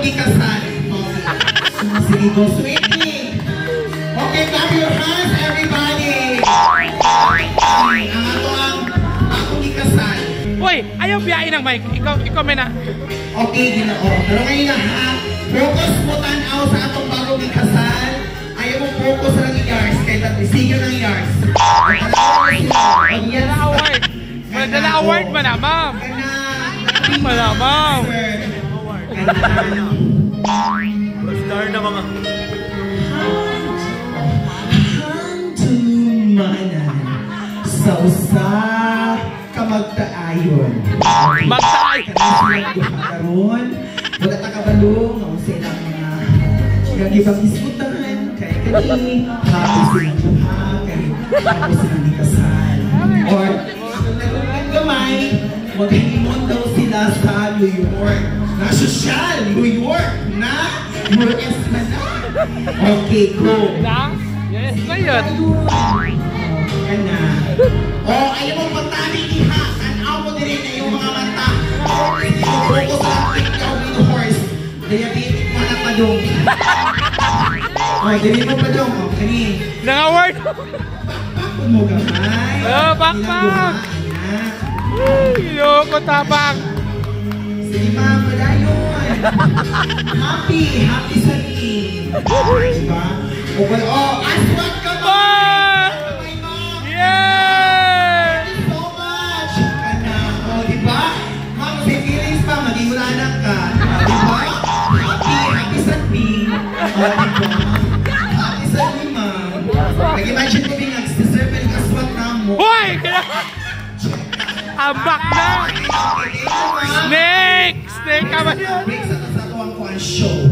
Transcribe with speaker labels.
Speaker 1: ikasal. Sige, go sweetie. Okay, clap your hands, everybody. Ang akong ikasal.
Speaker 2: Uy, ayaw biyain ng mic. Ikaw may na.
Speaker 1: Okay, ginoo. Pero ngayon na ha, focus mo tanaw sa atong bagong ikasal. Ayaw mo focus lang yung yars. Kaya sige ng yars.
Speaker 2: Dala award. Dala award ba na, ma'am? Wala, ma'am.
Speaker 3: Star na mga.
Speaker 1: Hantumanan. Sausa ka magtaayon.
Speaker 2: Magtaayon.
Speaker 1: Karon, wala ta kabalong. Ang silang mga gagibang isbutan. Kaya kani, happy silang buha. Kaya happy silang ikasal. Or, ang gamay, mag-honeymoon daw sila sa New York. Na social, New York, na US na na. Okay, go.
Speaker 2: Na? Yes na yun.
Speaker 1: Kana. Oh, ayaw mo patali iha. Tanaw mo din na yung mga mata. Hindi mo focus lang ikaw in horse. Diabetic mo na padong. Oh, dili mo padong. Oh, kani.
Speaker 2: Nang-award.
Speaker 1: Bakbak mo gamay.
Speaker 2: Oh, bakbak. Yoko tabang.
Speaker 1: Sige ma'am, padayon. Happy sa team. Diba? Okay, oh, aswat ka ba?
Speaker 2: Yeah!
Speaker 1: Thank you so much. Kana, oh, diba? Ma'am, may feelings pa, maging wala anak ka. Diba? Happy sa team. Oh, diba? Happy sa team, ma'am. Nag-imagine ko din nag-serve ng aswat na mo.
Speaker 2: Hoy! Ambak na! Snake! Snake ka ba yun?
Speaker 1: Snake sa tuwang show.